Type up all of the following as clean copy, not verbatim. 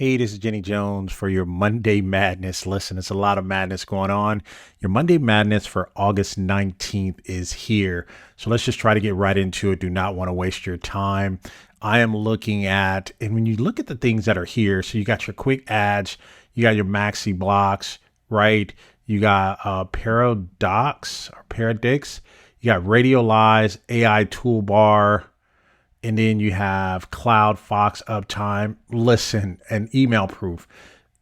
Hey, this is Jenny Jones for your Monday Madness. Listen, it's a lot of madness going on. Your Monday Madness for August 19th is here. So let's just try to get right into it. Do not want to waste your time. I am looking at, and when you look at the things that are here, so you got your quick ads, you got your maxi blocks, right? You got Paradox or Paradix, you got Radiolize, AI toolbar, and then you have Cloud Fox Uptime, Listen, and Email Proof,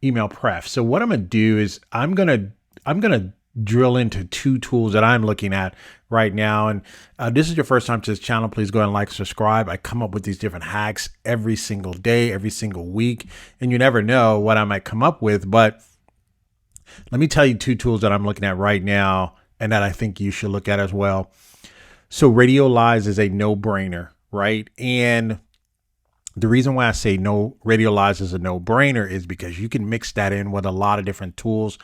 Email Pref. So what I'm gonna do is I'm gonna drill into two tools that I'm looking at right now. And this is your first time to this channel, please go ahead and like, subscribe. I come up with these different hacks every single day, every single week, and you never know what I might come up with. But let me tell you two tools that I'm looking at right now and that I think you should look at as well. So Radiolize is a no-brainer, right? And the reason why I say Radiolize is a no-brainer is because you can mix that in with a lot of different tools.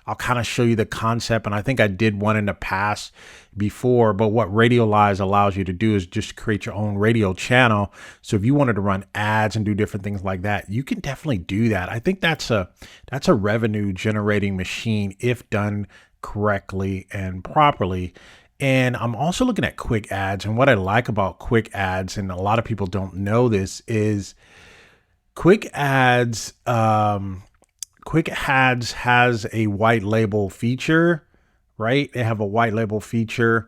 I'll kind of show you the concept, and I think I did one in the past before, but what Radiolize allows you to do is just create your own radio channel. So if you wanted to run ads and do different things like that, you can definitely do that. I think that's a revenue generating machine if done correctly and properly. And I'm also looking at quick ads. And what I like about quick ads, and a lot of people don't know this, is quick ads. Quick ads has a white label feature, right? They have a white label feature,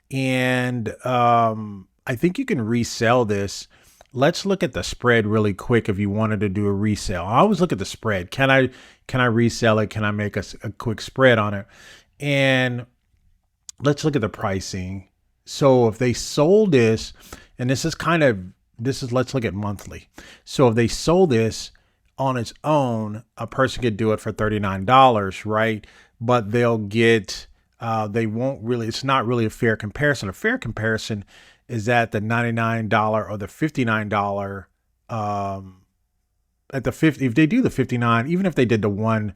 and I think you can resell this. Let's look at the spread really quick. If you wanted to do a resale, I always look at the spread. Can I resell it? Can I make a quick spread on it? And let's look at the pricing. So if they sold this, and let's look at monthly. So if they sold this on its own, a person could do it for $39, right? But they'll get, it's not really a fair comparison. A fair comparison is at the $99 or the $59, if they do the 59, even if they did the one,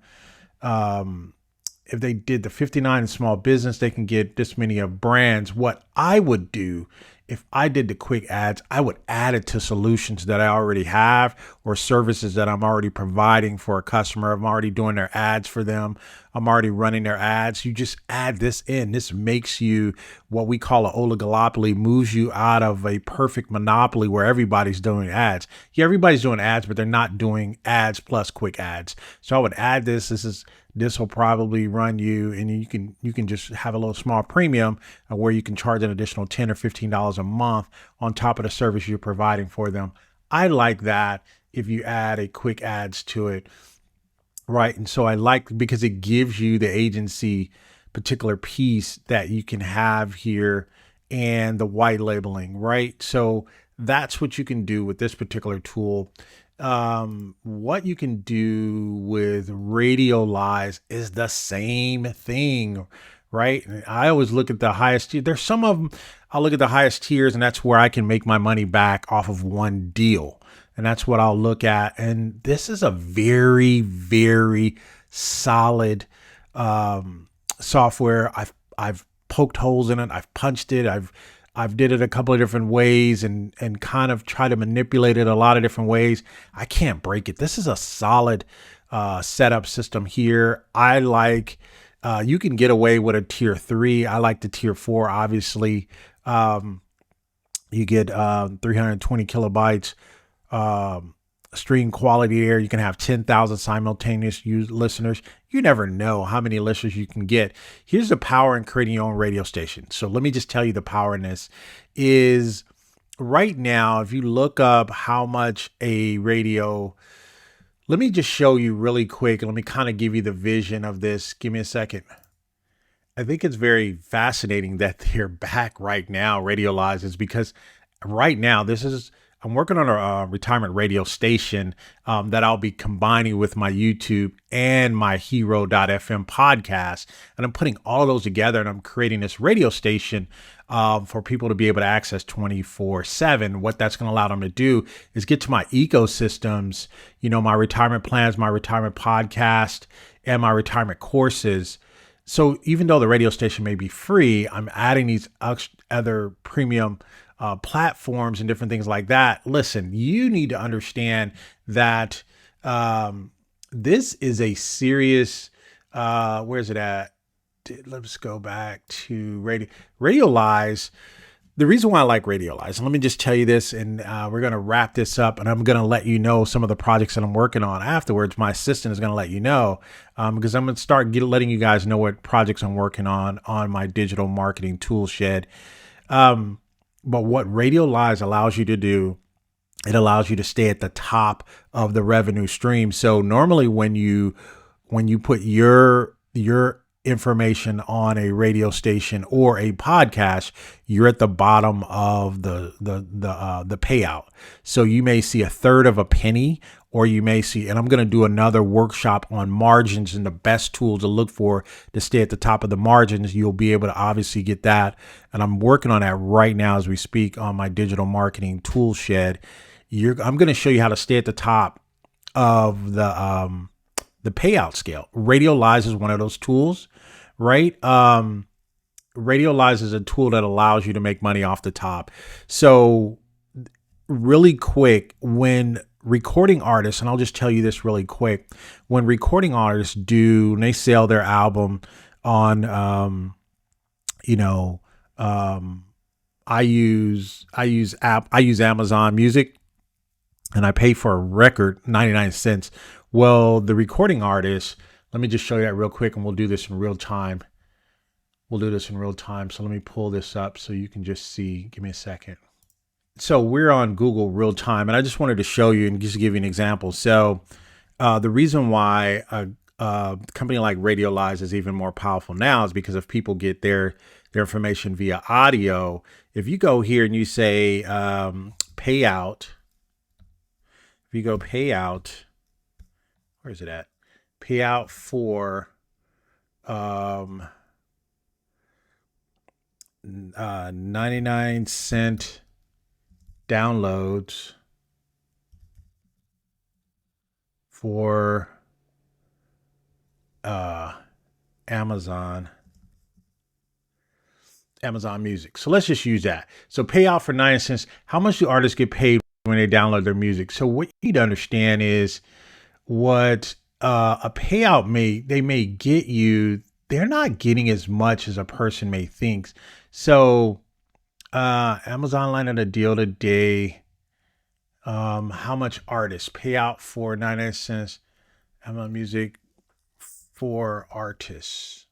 if they did the 59 in small business, they can get this many of brands. What I would do if I did the quick ads, I would add it to solutions that I already have or services that I'm already providing for a customer. I'm already doing their ads for them. I'm already running their ads. You just add this in. This makes you what we call an oligopoly, moves you out of a perfect monopoly where everybody's doing ads. Yeah, everybody's doing ads, but they're not doing ads plus quick ads. So I would add this. This will probably run you, and you can just have a little small premium where you can charge an additional $10 or $15 a month on top of the service you're providing for them. I like that if you add a quick ads to it, right? And so I like, because it gives you the agency particular piece that you can have here and the white labeling, right? So that's what you can do with this particular tool. What you can do with Radiolize is the same thing, right? I always look at the highest tier. There's some of them I'll look at the highest tiers, and that's where I can make my money back off of one deal. And that's what I'll look at. And this is a very, very solid software. I've poked holes in it. I've punched it. I've did it a couple of different ways and kind of try to manipulate it a lot of different ways. I can't break it. This is a solid setup system here. I like, you can get away with a tier 3. I like the tier 4, obviously. You get 320 kilobytes stream quality there. You can have 10,000 simultaneous listeners. You never know how many listeners you can get. Here's the power in creating your own radio station. So let me just tell you the power in this is right now, if you look up how much a radio, let me just show you really quick. Let me kind of give you the vision of this. Give me a second. I think it's very fascinating that they're back right now, Radiolize, is because right now I'm working on a retirement radio station that I'll be combining with my YouTube and my Hero.fm podcast. And I'm putting all of those together, and I'm creating this radio station for people to be able to access 24/7. What that's going to allow them to do is get to my ecosystems, my retirement plans, my retirement podcast, and my retirement courses. So even though the radio station may be free, I'm adding these other premium platforms and different things like that. Listen, you need to understand that This is a serious, where's it at? Let's go back to Radiolize. The reason why I like Radiolize, and let me just tell you this, and we're going to wrap this up, and I'm going to let you know some of the projects that I'm working on afterwards. My assistant is going to let you know, because I'm going to start letting you guys know what projects I'm working on my digital marketing tool shed. But what Radiolize allows you to do, it allows you to stay at the top of the revenue stream. So normally when you put your information on a radio station or a podcast, you're at the bottom of the payout. So you may see a third of a penny, or you may see, and I'm going to do another workshop on margins and the best tools to look for to stay at the top of the margins. You'll be able to obviously get that. And I'm working on that right now as we speak on my digital marketing tool shed. I'm going to show you how to stay at the top of the payout scale. Radiolize is one of those tools, right? Radiolize is a tool that allows you to make money off the top. So really quick, when recording artists, and I'll just tell you this really quick, when recording artists they sell their album on, I use Amazon Music, and I pay for a record 99 cents. Well, the recording artist, let me just show you that real quick, and we'll do this in real time. So let me pull this up so you can just see. Give me a second. So we're on Google real time, and I just wanted to show you and just give you an example. So the reason why a company like Radiolize is even more powerful now is because if people get their information via audio, if you go here and you say payout, if you go payout, where is it at? Payout for 99-cent downloads for Amazon Music. So let's just use that. So payout for 9 cents. How much do artists get paid when they download their music? So what you need to understand is what a payout may get you. They're not getting as much as a person may think. So Amazon landed a deal today. How much artists pay out for 99 cents Amazon Music for artists?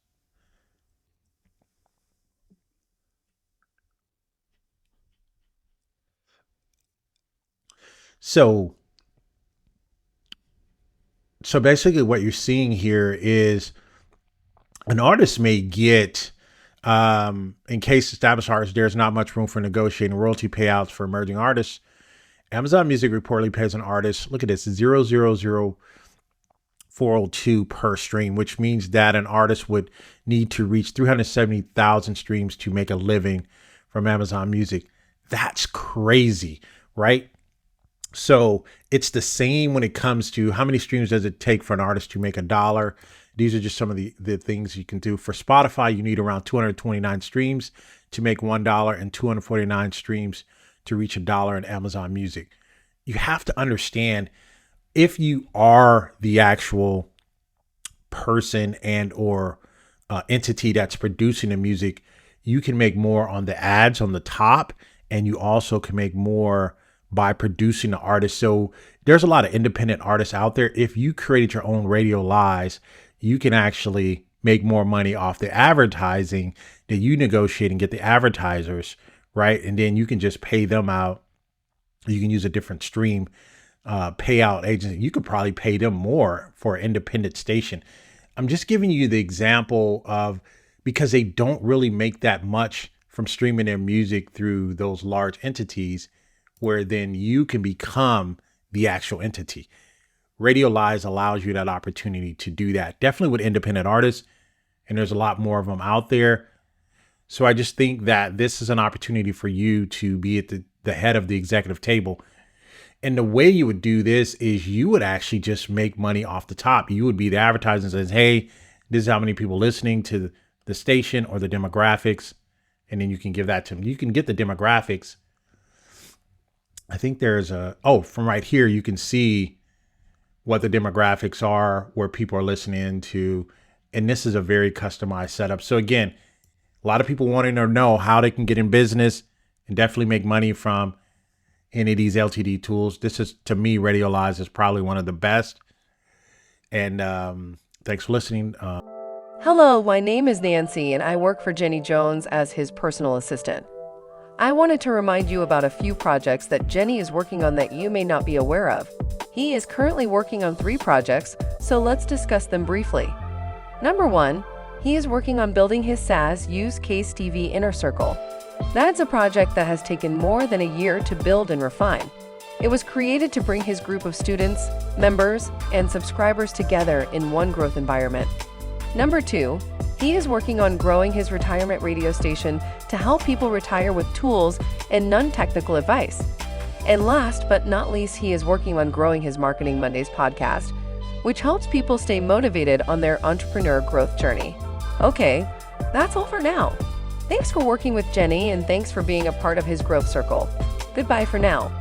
So basically what you're seeing here is an artist may get, in case established artists, there's not much room for negotiating royalty payouts for emerging artists. Amazon Music reportedly pays an artist, look at this, 0.00402 per stream, which means that an artist would need to reach 370,000 streams to make a living from Amazon Music. That's crazy, right? So it's the same when it comes to how many streams does it take for an artist to make $1. These are just some of the things you can do. For Spotify, you need around 229 streams to make $1 and 249 streams to reach $1 in Amazon Music. You have to understand, if you are the actual person and or entity that's producing the music, you can make more on the ads on the top, and you also can make more by producing the artist. So there's a lot of independent artists out there. If you created your own Radiolize, you can actually make more money off the advertising that you negotiate and get the advertisers, right? And then you can just pay them out. You can use a different stream payout agency. You could probably pay them more for an independent station. I'm just giving you the example of, because they don't really make that much from streaming their music through those large entities, where then you can become the actual entity. Radiolize allows you that opportunity to do that, definitely with independent artists, and there's a lot more of them out there. So I just think that this is an opportunity for you to be at the head of the executive table. And the way you would do this is you would actually just make money off the top. You would be the advertising that says, hey, this is how many people listening to the station or the demographics. And then you can give that to them. You can get the demographics. I think there's from right here, you can see what the demographics are, where people are listening to. And this is a very customized setup. So again, a lot of people wanting to know how they can get in business and definitely make money from any of these LTD tools. This is, to me, Radiolize is probably one of the best. And thanks for listening. Hello, my name is Nancy, and I work for Jenny Jones as his personal assistant. I wanted to remind you about a few projects that Jenny is working on that you may not be aware of. He is currently working on 3 projects, so let's discuss them briefly. Number 1, he is working on building his Saas use case TV Inner Circle. That's a project that has taken more than a year to build and refine. It was created to bring his group of students, members, and subscribers together in one growth environment. Number 2, he is working on growing his retirement radio station to help people retire with tools and non-technical advice. And last but not least, he is working on growing his Marketing Mondays podcast, which helps people stay motivated on their entrepreneur growth journey. Okay, that's all for now. Thanks for working with Jenny, and thanks for being a part of his growth circle. Goodbye for now.